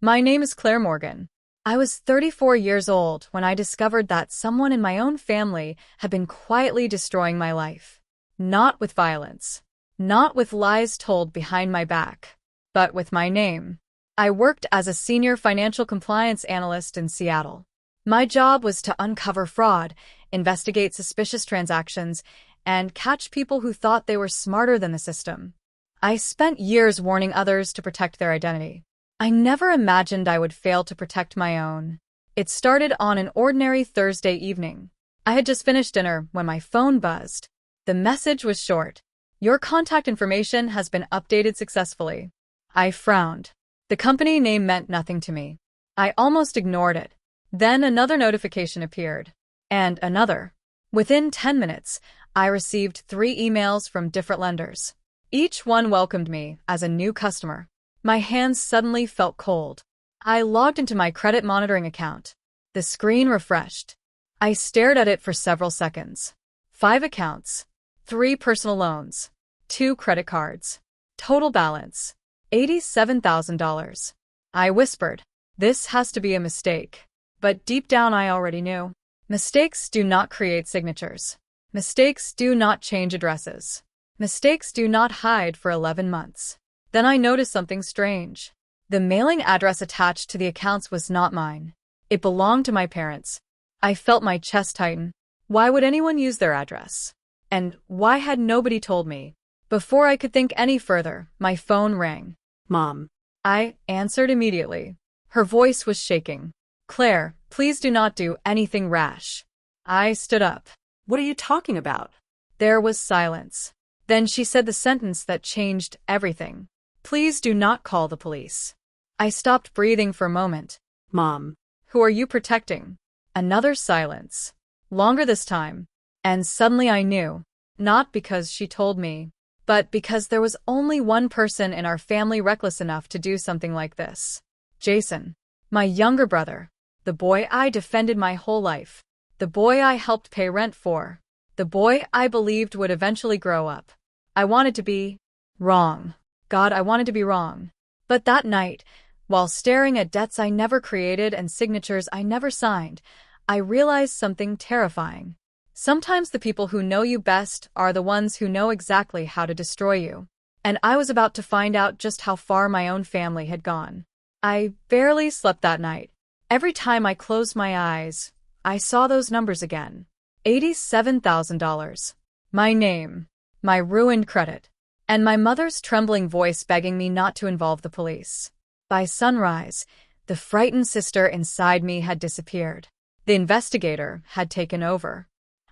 My name is Claire Morgan. I was 34 years old when I discovered that someone in my own family had been quietly destroying my life. Not with violence, not with lies told behind my back, but with my name. I worked as a senior financial compliance analyst in Seattle. My job was to uncover fraud, investigate suspicious transactions, and catch people who thought they were smarter than the system. I spent years warning others to protect their identity. I never imagined I would fail to protect my own. It started on an ordinary Thursday evening. I had just finished dinner when my phone buzzed. The message was short. Your contact information has been updated successfully. I frowned. The company name meant nothing to me. I almost ignored it. Then another notification appeared. And another. Within 10 minutes, I received 3 emails from different lenders. Each one welcomed me as a new customer. My hands suddenly felt cold. I logged into my credit monitoring account. The screen refreshed. I stared at it for several seconds. 5 accounts, 3 personal loans, 2 credit cards. Total balance, $87,000. I whispered, "This has to be a mistake." But deep down I already knew. Mistakes do not create signatures. Mistakes do not change addresses. Mistakes do not hide for 11 months. Then I noticed something strange. The mailing address attached to the accounts was not mine. It belonged to my parents. I felt my chest tighten. Why would anyone use their address? And why had nobody told me? Before I could think any further, my phone rang. Mom. I answered immediately. Her voice was shaking. "Claire, please do not do anything rash." I stood up. What are you talking about? There was silence. Then she said the sentence that changed everything. "Please do not call the police." I stopped breathing for a moment. Mom. "Who are you protecting?" Another silence. Longer this time. And suddenly I knew. Not because she told me, but because there was only one person in our family reckless enough to do something like this. Jason. My younger brother. The boy I defended my whole life. The boy I helped pay rent for. The boy I believed would eventually grow up. I wanted to be wrong. God, I wanted to be wrong. But that night, while staring at debts I never created and signatures I never signed, I realized something terrifying. Sometimes the people who know you best are the ones who know exactly how to destroy you. And I was about to find out just how far my own family had gone. I barely slept that night. Every time I closed my eyes, I saw those numbers again. $87,000. My name. My ruined credit. And my mother's trembling voice begging me not to involve the police. By sunrise, the frightened sister inside me had disappeared. The investigator had taken over.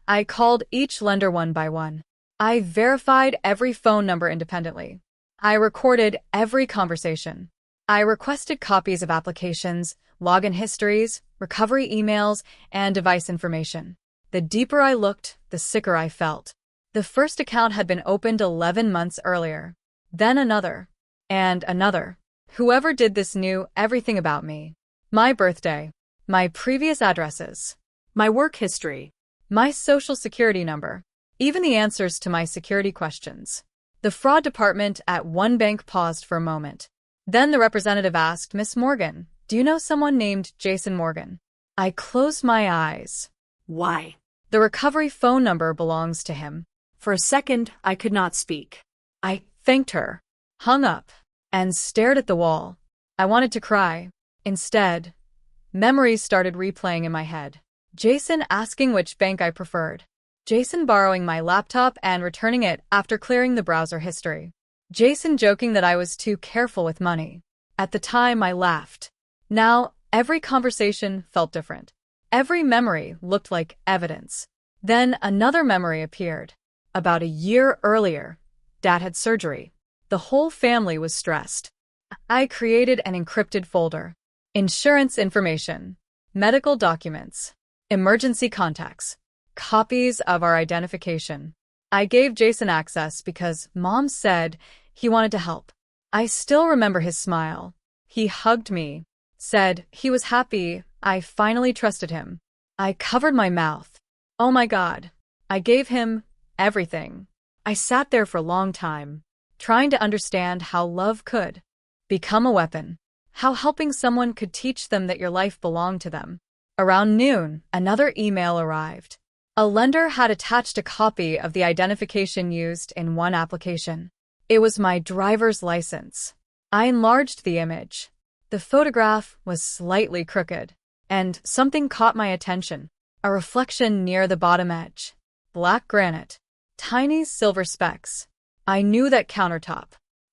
I called each lender one by one. I verified every phone number independently. I recorded every conversation. I requested copies of applications, login histories, recovery emails, and device information. The deeper I looked, the sicker I felt. The first account had been opened 11 months earlier. Then another. And another. Whoever did this knew everything about me. My birthday. My previous addresses. My work history. My social security number. Even the answers to my security questions. The fraud department at one bank paused for a moment. Then the representative asked, "Miss Morgan, do you know someone named Jason Morgan?" I closed my eyes. Why? The recovery phone number belongs to him. For a second, I could not speak. I thanked her, hung up, and stared at the wall. I wanted to cry. Instead, memories started replaying in my head. Jason asking which bank I preferred. Jason borrowing my laptop and returning it after clearing the browser history. Jason joking that I was too careful with money. At the time, I laughed. Now, every conversation felt different. Every memory looked like evidence. Then another memory appeared. About a year earlier, Dad had surgery. The whole family was stressed. I created an encrypted folder. Insurance information, medical documents, emergency contacts, copies of our identification. I gave Jason access because Mom said he wanted to help. I still remember his smile. He hugged me, said he was happy I finally trusted him. I covered my mouth. Oh my God. I gave him everything. I sat there for a long time, trying to understand how love could become a weapon. How helping someone could teach them that your life belonged to them. Around noon, another email arrived. A lender had attached a copy of the identification used in one application. It was my driver's license. I enlarged the image. The photograph was slightly crooked, and something caught my attention. A reflection near the bottom edge. Black granite. Tiny silver specks. I knew that countertop.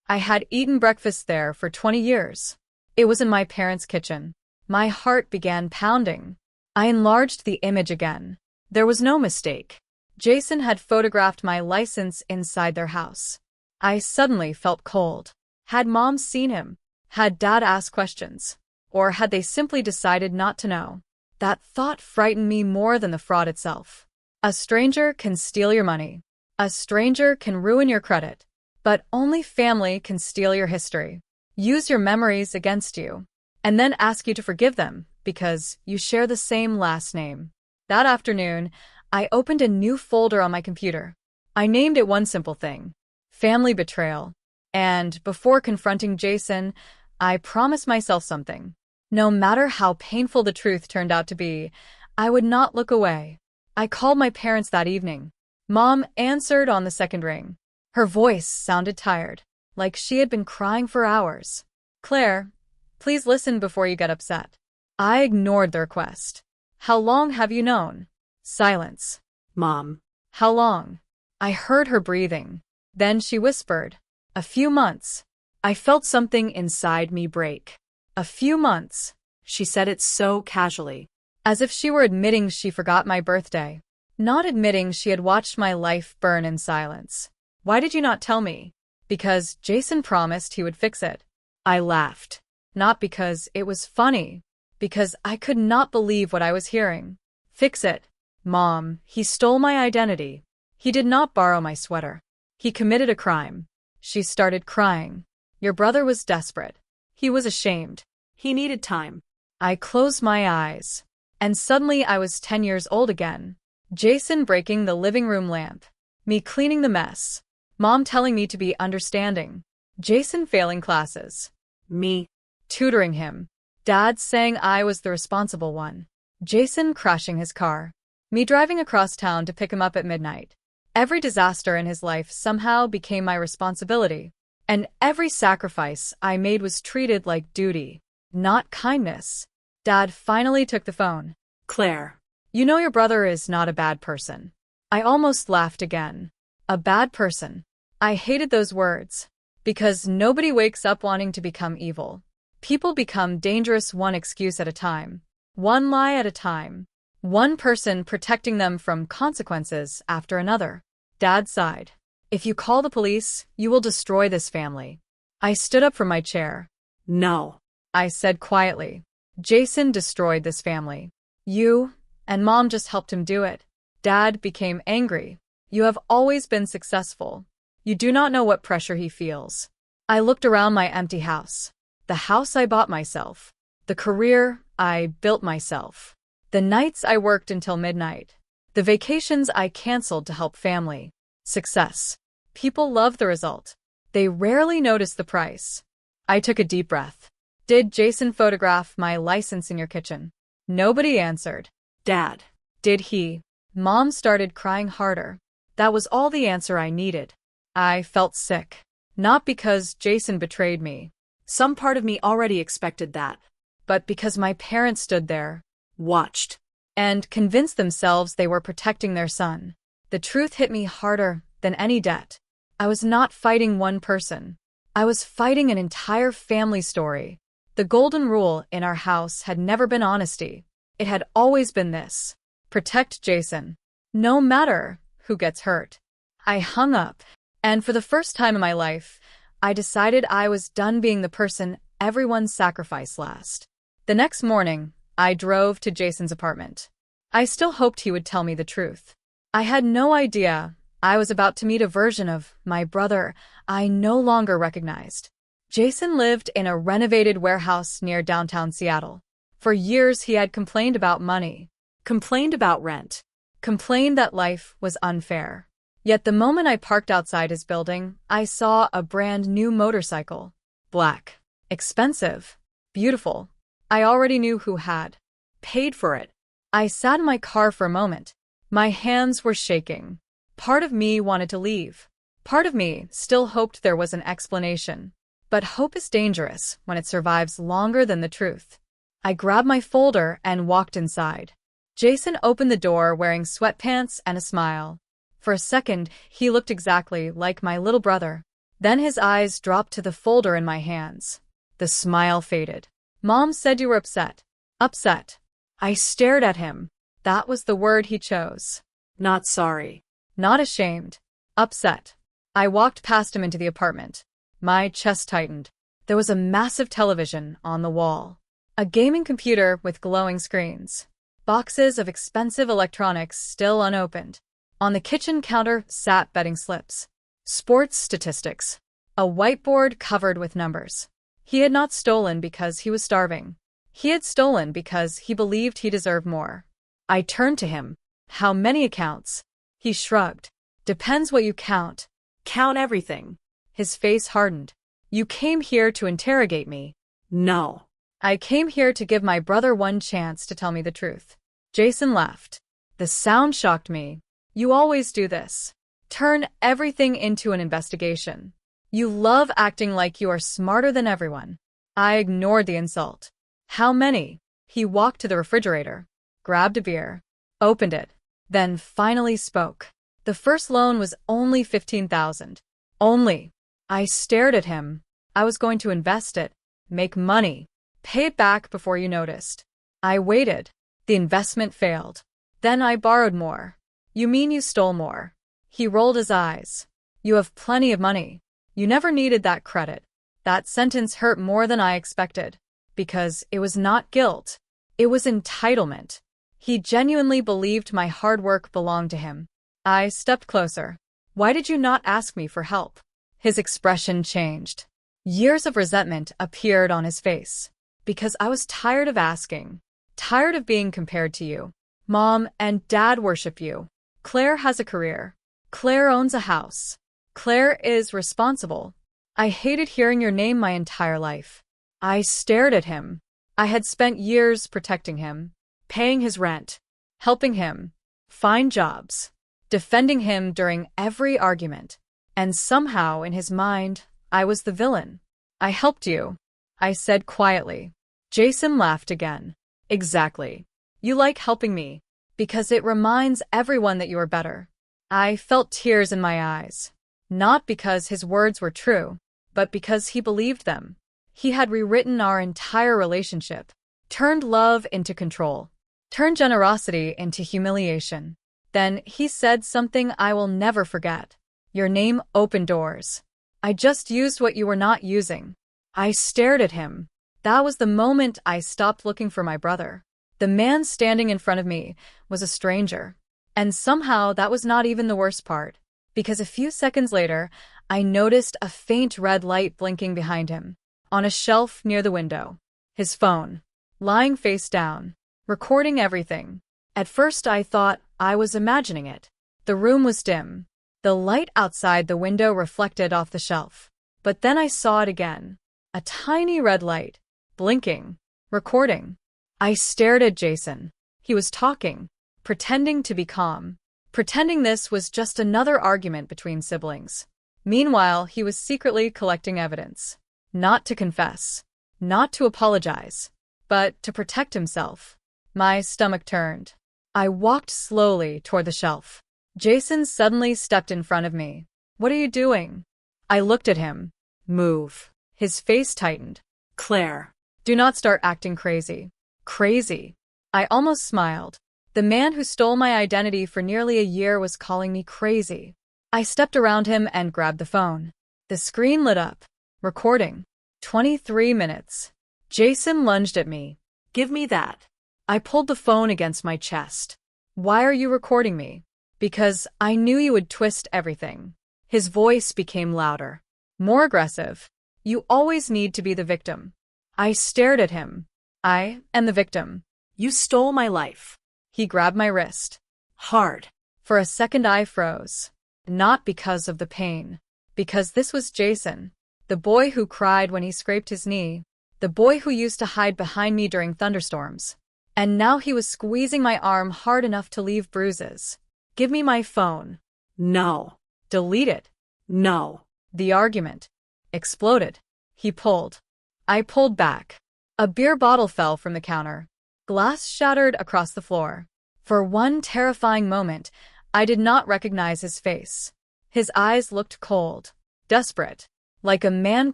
I had eaten breakfast there for 20 years. It was in my parents' kitchen. My heart began pounding. I enlarged the image again. There was no mistake. Jason had photographed my license inside their house. I suddenly felt cold. Had Mom seen him? Had Dad asked questions? Or had they simply decided not to know? That thought frightened me more than the fraud itself. A stranger can steal your money. A stranger can ruin your credit. But only family can steal your history, use your memories against you, and then ask you to forgive them because you share the same last name. That afternoon, I opened a new folder on my computer. I named it one simple thing: family betrayal. And before confronting Jason, I promised myself something. No matter how painful the truth turned out to be, I would not look away. I called my parents that evening. Mom answered on the second ring. Her voice sounded tired, like she had been crying for hours. Claire, please listen before you get upset. I ignored the request. How long have you known? Silence. Mom. How long? I heard her breathing. Then she whispered, a few months. I felt something inside me break. A few months. She said it so casually. As if she were admitting she forgot my birthday. Not admitting she had watched my life burn in silence. Why did you not tell me? Because Jason promised he would fix it. I laughed. Not because it was funny. Because I could not believe what I was hearing. Fix it. Mom, he stole my identity. He did not borrow my sweater. He committed a crime. She started crying. Your brother was desperate. He was ashamed. He needed time. I closed my eyes. And suddenly I was 10 years old again. Jason breaking the living room lamp. Me cleaning the mess. Mom telling me to be understanding. Jason failing classes. Me tutoring him. Dad saying I was the responsible one. Jason crashing his car. Me driving across town to pick him up at midnight. Every disaster in his life somehow became my responsibility. And every sacrifice I made was treated like duty, not kindness. Dad finally took the phone. Claire. You know your brother is not a bad person. I almost laughed again. A bad person. I hated those words. Because nobody wakes up wanting to become evil. People become dangerous one excuse at a time. One lie at a time. One person protecting them from consequences after another. Dad sighed. If you call the police, you will destroy this family. I stood up from my chair. No. I said quietly. Jason destroyed this family. You and Mom just helped him do it. Dad became angry. You have always been successful. You do not know what pressure he feels. I looked around my empty house. The house I bought myself. The career I built myself. The nights I worked until midnight. The vacations I canceled to help family. Success. People love the result. They rarely notice the price. I took a deep breath. Did Jason photograph my license in your kitchen? Nobody answered. Dad. Did he? Mom started crying harder. That was all the answer I needed. I felt sick. Not because Jason betrayed me. Some part of me already expected that. But because my parents stood there. Watched. And convinced themselves they were protecting their son. The truth hit me harder than any debt. I was not fighting one person. I was fighting an entire family story. The golden rule in our house had never been honesty. It had always been this. Protect Jason. No matter who gets hurt. I hung up. And for the first time in my life, I decided I was done being the person everyone sacrificed last. The next morning, I drove to Jason's apartment. I still hoped he would tell me the truth. I had no idea I was about to meet a version of my brother I no longer recognized. Jason lived in a renovated warehouse near downtown Seattle. For years he had complained about money, Complained about rent. complained that life was unfair. Yet the moment I parked outside his building, I saw a brand new motorcycle. Black. Expensive. Beautiful. I already knew who had. Paid for it. I sat in my car for a moment. My hands were shaking. Part of me wanted to leave. Part of me still hoped there was an explanation. But hope is dangerous when it survives longer than the truth. I grabbed my folder and walked inside. Jason opened the door wearing sweatpants and a smile. For a second, he looked exactly like my little brother. Then his eyes dropped to the folder in my hands. The smile faded. Mom said you were upset. Upset. I stared at him. That was the word he chose. Not sorry. Not ashamed. Upset. I walked past him into the apartment. My chest tightened. There was a massive television on the wall. A gaming computer with glowing screens. Boxes of expensive electronics still unopened. On the kitchen counter sat betting slips. Sports statistics. A whiteboard covered with numbers. He had not stolen because he was starving. He had stolen because he believed he deserved more. I turned to him. How many accounts? He shrugged. Depends what you count. Count everything. His face hardened. You came here to interrogate me. No. I came here to give my brother one chance to tell me the truth. Jason laughed. The sound shocked me. You always do this. Turn everything into an investigation. You love acting like you are smarter than everyone. I ignored the insult. How many? He walked to the refrigerator, grabbed a beer, opened it, then finally spoke. The first loan was only $15,000. Only. I stared at him. I was going to invest it, make money, pay it back before you noticed. I waited. The investment failed. Then I borrowed more. You mean you stole more? He rolled his eyes. You have plenty of money. You never needed that credit. That sentence hurt more than I expected. Because it was not guilt. It was entitlement. He genuinely believed my hard work belonged to him. I stepped closer. Why did you not ask me for help? His expression changed. Years of resentment appeared on his face. Because I was tired of asking. Tired of being compared to you. Mom and Dad worship you. Claire has a career. Claire owns a house. Claire is responsible. I hated hearing your name my entire life. I stared at him. I had spent years protecting him, paying his rent, helping him find jobs, defending him during every argument. And somehow, in his mind, I was the villain. I helped you, I said quietly. Jason laughed again. Exactly. You like helping me, because it reminds everyone that you are better. I felt tears in my eyes. Not because his words were true, but because he believed them. He had rewritten our entire relationship, turned love into control, turned generosity into humiliation. Then he said something I will never forget. Your name opened doors. I just used what you were not using. I stared at him. That was the moment I stopped looking for my brother. The man standing in front of me was a stranger. And somehow that was not even the worst part, because a few seconds later, I noticed a faint red light blinking behind him. On a shelf near the window. His phone. Lying face down. Recording everything. At first I thought I was imagining it. The room was dim. The light outside the window reflected off the shelf. But then I saw it again. A tiny red light. Blinking. Recording. I stared at Jason. He was talking. Pretending to be calm. Pretending this was just another argument between siblings. Meanwhile, he was secretly collecting evidence. Not to confess, not to apologize, but to protect himself. My stomach turned. I walked slowly toward the shelf. Jason suddenly stepped in front of me. What are you doing? I looked at him. Move. His face tightened. Claire. Do not start acting crazy. Crazy. I almost smiled. The man who stole my identity for nearly a year was calling me crazy. I stepped around him and grabbed the phone. The screen lit up. Recording. 23 minutes. Jason lunged at me. Give me that. I pulled the phone against my chest. Why are you recording me? Because I knew you would twist everything. His voice became louder. More aggressive. You always need to be the victim. I stared at him. I am the victim. You stole my life. He grabbed my wrist. Hard. For a second I froze. Not because of the pain. Because this was Jason. The boy who cried when he scraped his knee. the boy who used to hide behind me during thunderstorms. And now he was squeezing my arm hard enough to leave bruises. Give me my phone. No. Delete it. No. The argument exploded. He pulled. I pulled back. A beer bottle fell from the counter. Glass shattered across the floor. For one terrifying moment, I did not recognize his face. His eyes looked cold, desperate, like a man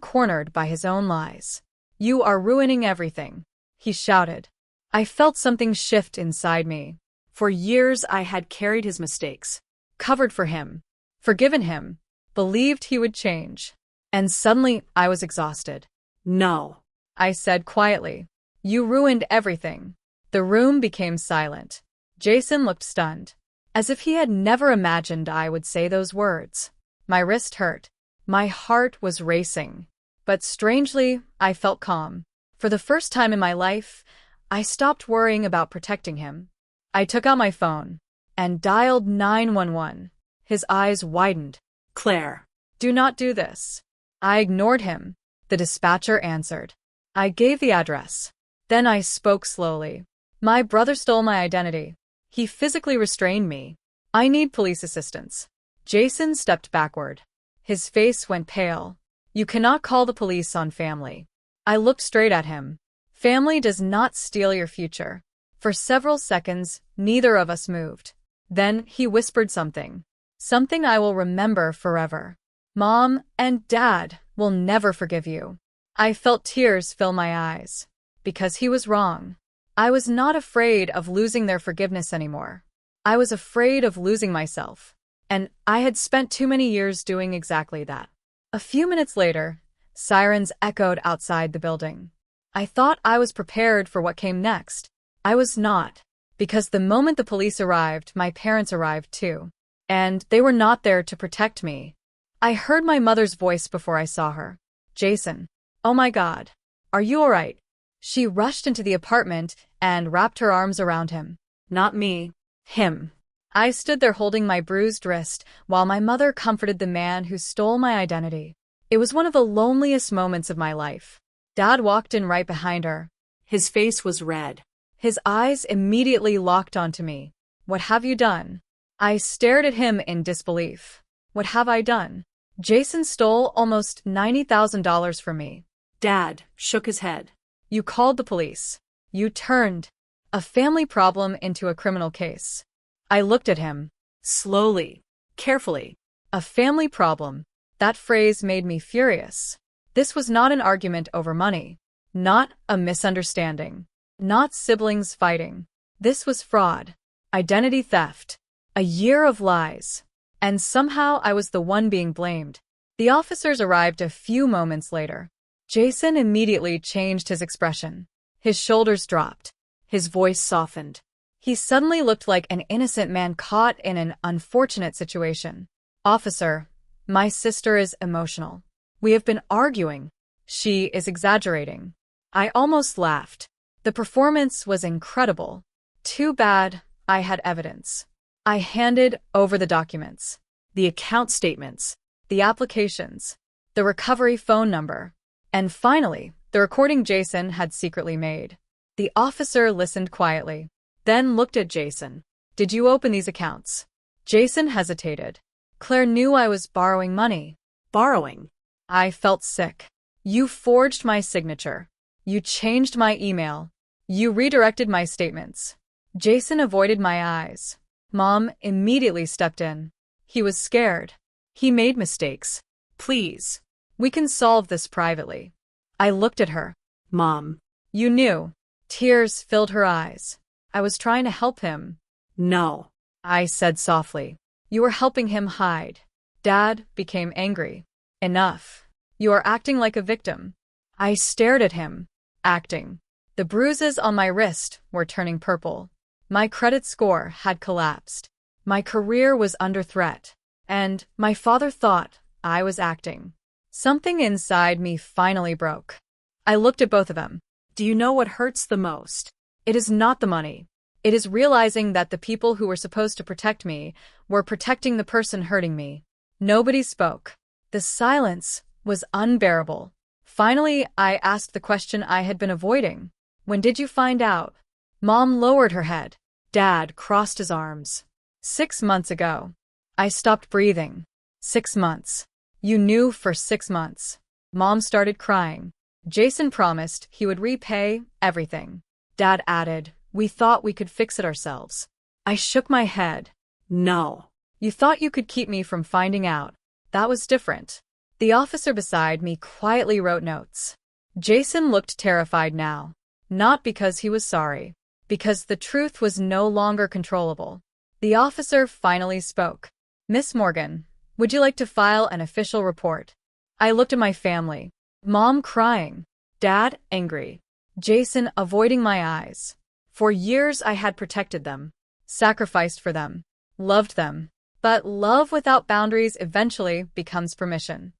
cornered by his own lies. You are ruining everything, he shouted. I felt something shift inside me. For years I had carried his mistakes, Covered for him, forgiven him, believed he would change. And suddenly I was exhausted. No. I said quietly. You ruined everything. The room became silent. Jason looked stunned, as if he had never imagined I would say those words. My wrist hurt. My heart was racing. But strangely, I felt calm. For the first time in my life, I stopped worrying about protecting him. I took out my phone and dialed 911. His eyes widened. Claire. Do not do this. I ignored him. The dispatcher answered. I gave the address. Then I spoke slowly. My brother stole my identity. He physically restrained me. I need police assistance. Jason stepped backward. His face went pale. You cannot call the police on family. I looked straight at him. Family does not steal your future. For several seconds, neither of us moved. Then he whispered something. Something I will remember forever. Mom and Dad will never forgive you. I felt tears fill my eyes. Because he was wrong. I was not afraid of losing their forgiveness anymore. I was afraid of losing myself. And I had spent too many years doing exactly that. A few minutes later, sirens echoed outside the building. I thought I was prepared for what came next. I was not. Because the moment the police arrived, my parents arrived too. And they were not there to protect me. I heard my mother's voice before I saw her. Jason. Oh my God. Are you all right? She rushed into the apartment and wrapped her arms around him. Not me. Him. I stood there holding my bruised wrist while my mother comforted the man who stole my identity. It was one of the loneliest moments of my life. Dad walked in right behind her. His face was red. His eyes immediately locked onto me. What have you done? I stared at him in disbelief. What have I done? Jason stole almost $90,000 from me. Dad shook his head. You called the police. You turned a family problem into a criminal case. I looked at him. Slowly. Carefully. A family problem. That phrase made me furious. This was not an argument over money. Not a misunderstanding. Not siblings fighting. This was fraud. Identity theft. A year of lies. And somehow I was the one being blamed. The officers arrived a few moments later. Jason immediately changed his expression. His shoulders dropped. His voice softened. He suddenly looked like an innocent man caught in an unfortunate situation. Officer, my sister is emotional. We have been arguing. She is exaggerating. I almost laughed. The performance was incredible. Too bad I had evidence. I handed over the documents, the account statements, the applications, the recovery phone number, and finally, the recording Jason had secretly made. The officer listened quietly, then looked at Jason. Did you open these accounts? Jason hesitated. Claire knew I was borrowing money. Borrowing? I felt sick. You forged my signature. You changed my email. You redirected my statements. Jason avoided my eyes. Mom immediately stepped in. He was scared. He made mistakes. Please. We can solve this privately. I looked at her. Mom. You knew. Tears filled her eyes. I was trying to help him. No. I said softly. You were helping him hide. Dad became angry. Enough. You are acting like a victim. I stared at him. Acting. The bruises on my wrist were turning purple. My credit score had collapsed. My career was under threat. And my father thought I was acting. Something inside me finally broke. I looked at both of them. Do you know what hurts the most? It is not the money. It is realizing that the people who were supposed to protect me were protecting the person hurting me. Nobody spoke. The silence was unbearable. Finally, I asked the question I had been avoiding. When did you find out? Mom lowered her head. Dad crossed his arms. 6 months ago. I stopped breathing. 6 months. You knew for 6 months. Mom started crying. Jason promised he would repay everything. Dad added, we thought we could fix it ourselves. I shook my head. No. You thought you could keep me from finding out. That was different. The officer beside me quietly wrote notes. Jason looked terrified now. Not because he was sorry. Because the truth was no longer controllable. The officer finally spoke. Miss Morgan, would you like to file an official report? I looked at my family. Mom crying. Dad angry. Jason avoiding my eyes. For years I had protected them. Sacrificed for them. Loved them. But love without boundaries eventually becomes permission.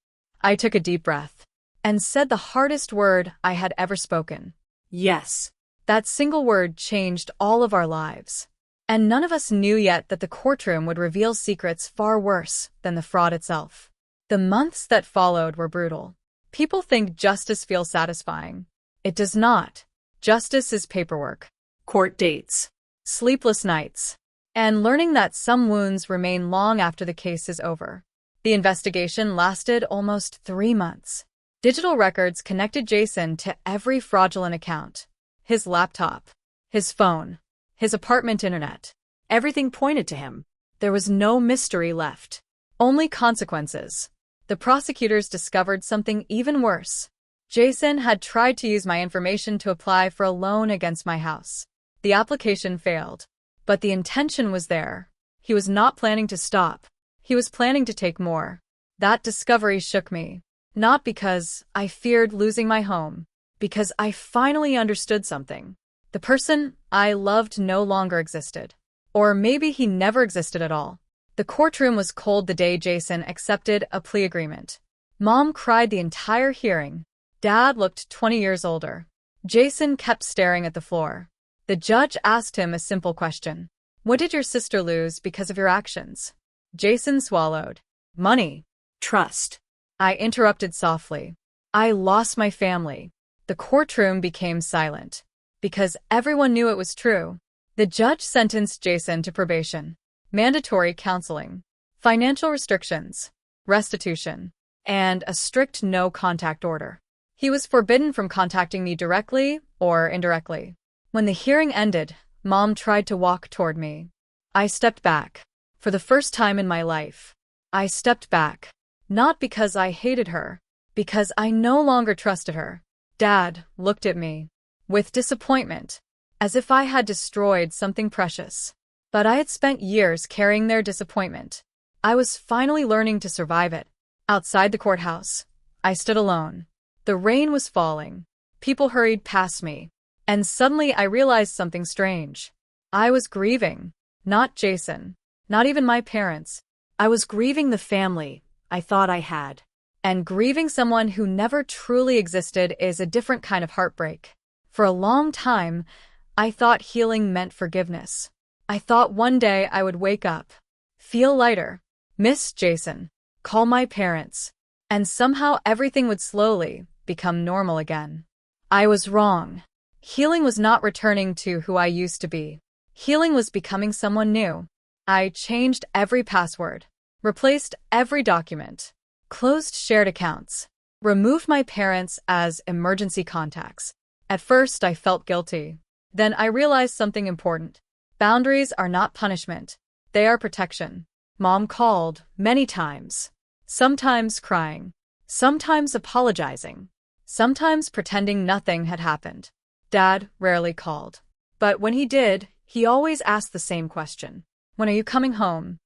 I took a deep breath. And said the hardest word I had ever spoken. Yes. That single word changed all of our lives. And none of us knew yet that the courtroom would reveal secrets far worse than the fraud itself. The months that followed were brutal. People think justice feels satisfying. It does not. Justice is paperwork. Court dates. Sleepless nights. And learning that some wounds remain long after the case is over. The investigation lasted almost 3 months. Digital records connected Jason to every fraudulent account. His laptop. His phone. His apartment internet. Everything pointed to him. There was no mystery left. Only consequences. The prosecutors discovered something even worse. Jason had tried to use my information to apply for a loan against my house. The application failed. But the intention was there. He was not planning to stop. He was planning to take more. That discovery shook me. Not because I feared losing my home. Because I finally understood something. The person I loved no longer existed. Or maybe he never existed at all. The courtroom was cold the day Jason accepted a plea agreement. Mom cried the entire hearing. Dad looked 20 years older. Jason kept staring at the floor. The judge asked him a simple question. What did your sister lose because of your actions? Jason swallowed. Money. Trust. I interrupted softly. I lost my family. The courtroom became silent. Because everyone knew it was true. The judge sentenced Jason to probation. Mandatory counseling, financial restrictions, restitution, and a strict no-contact order. He was forbidden from contacting me directly or indirectly. When the hearing ended, Mom tried to walk toward me. I stepped back. For the first time in my life, I stepped back. Not because I hated her, because I no longer trusted her. Dad looked at me with disappointment, as if I had destroyed something precious. But I had spent years carrying their disappointment. I was finally learning to survive it. Outside the courthouse, I stood alone. The rain was falling. People hurried past me. And suddenly I realized something strange. I was grieving. Not Jason. Not even my parents. I was grieving the family I thought I had. And grieving someone who never truly existed is a different kind of heartbreak. For a long time, I thought healing meant forgiveness. I thought one day I would wake up, feel lighter, miss Jason, call my parents, and somehow everything would slowly become normal again. I was wrong. Healing was not returning to who I used to be. Healing was becoming someone new. I changed every password, replaced every document, closed shared accounts, removed my parents as emergency contacts. At first, I felt guilty. Then I realized something important. Boundaries are not punishment. They are protection. Mom called many times. Sometimes crying. Sometimes apologizing. Sometimes pretending nothing had happened. Dad rarely called. But when he did, he always asked the same question. When are you coming home?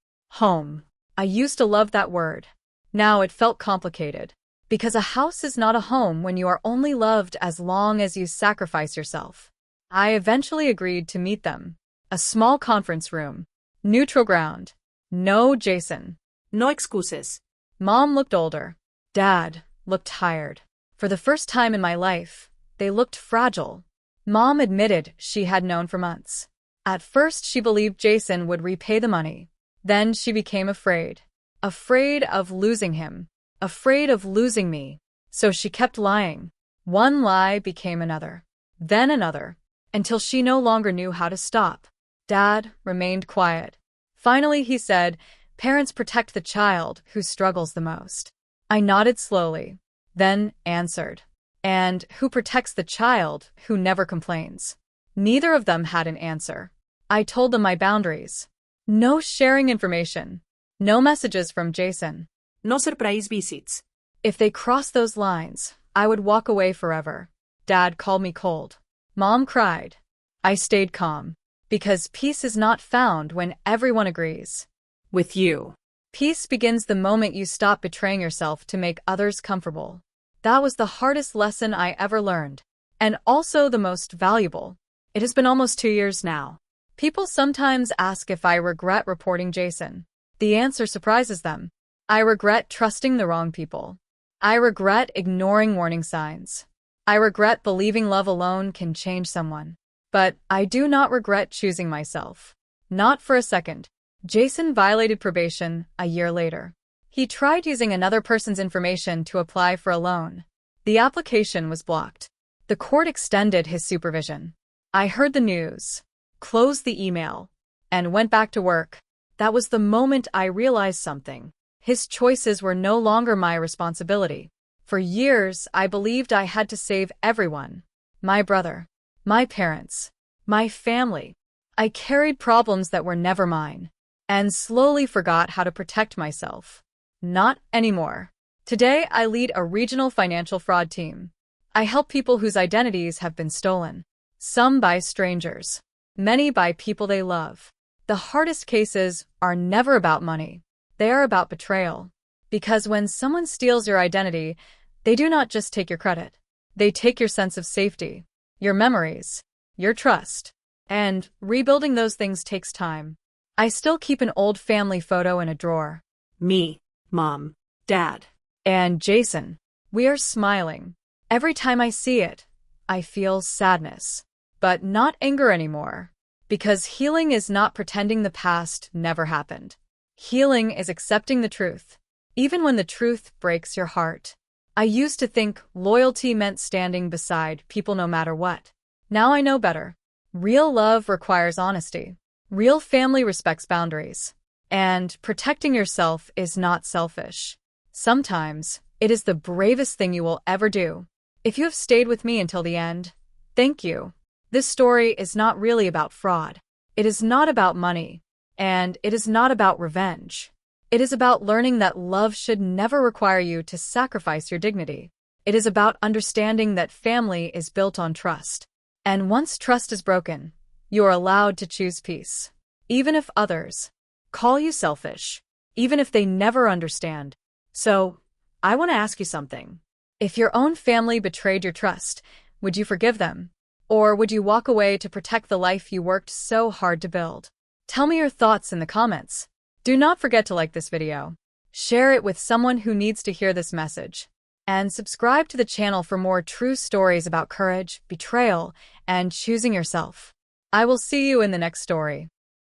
Home. I used to love that word. Now it felt complicated. Because a house is not a home when you are only loved as long as you sacrifice yourself. I eventually agreed to meet them. A small conference room. Neutral ground. No Jason. No excuses. Mom looked older. Dad looked tired. For the first time in my life, they looked fragile. Mom admitted she had known for months. At first, she believed Jason would repay the money. Then she became afraid. Afraid of losing him. Afraid of losing me. So she kept lying. One lie became another, then another, until she no longer knew how to stop. Dad remained quiet. Finally, he said, "Parents protect the child who struggles the most." I nodded slowly, then answered, "And who protects the child who never complains?" Neither of them had an answer. I told them my boundaries. No sharing information. No messages from Jason. No surprise visits. If they crossed those lines, I would walk away forever. Dad called me cold. Mom cried. I stayed calm. Because peace is not found when everyone agrees. With you. Peace begins the moment you stop betraying yourself to make others comfortable. That was the hardest lesson I ever learned. And also the most valuable. It has been almost 2 years now. People sometimes ask if I regret reporting Jason. The answer surprises them. I regret trusting the wrong people. I regret ignoring warning signs. I regret believing love alone can change someone. But I do not regret choosing myself. Not for a second. Jason violated probation a year later. He tried using another person's information to apply for a loan. The application was blocked. The court extended his supervision. I heard the news, closed the email, and went back to work. That was the moment I realized something. His choices were no longer my responsibility. For years, I believed I had to save everyone. My brother, my parents, my family. I carried problems that were never mine, and slowly forgot how to protect myself. Not anymore. Today, I lead a regional financial fraud team. I help people whose identities have been stolen. Some by strangers, many by people they love. The hardest cases are never about money. They are about betrayal. Because when someone steals your identity, they do not just take your credit. They take your sense of safety, your memories, your trust. And rebuilding those things takes time. I still keep an old family photo in a drawer. Me, Mom, Dad. And Jason. We are smiling. Every time I see it, I feel sadness. But not anger anymore. Because healing is not pretending the past never happened. Healing is accepting the truth, even when the truth breaks your heart. I used to think loyalty meant standing beside people no matter what. Now I know better. Real love requires honesty. Real family respects boundaries. And protecting yourself is not selfish. Sometimes, it is the bravest thing you will ever do. If you have stayed with me until the end, thank you. This story is not really about fraud. It is not about money. And it is not about revenge. It is about learning that love should never require you to sacrifice your dignity. It is about understanding that family is built on trust. And once trust is broken, you are allowed to choose peace. Even if others call you selfish. Even if they never understand. So, I want to ask you something. If your own family betrayed your trust, would you forgive them? Or would you walk away to protect the life you worked so hard to build? Tell me your thoughts in the comments. Do not forget to like this video. Share it with someone who needs to hear this message. And subscribe to the channel for more true stories about courage, betrayal, and choosing yourself. I will see you in the next story.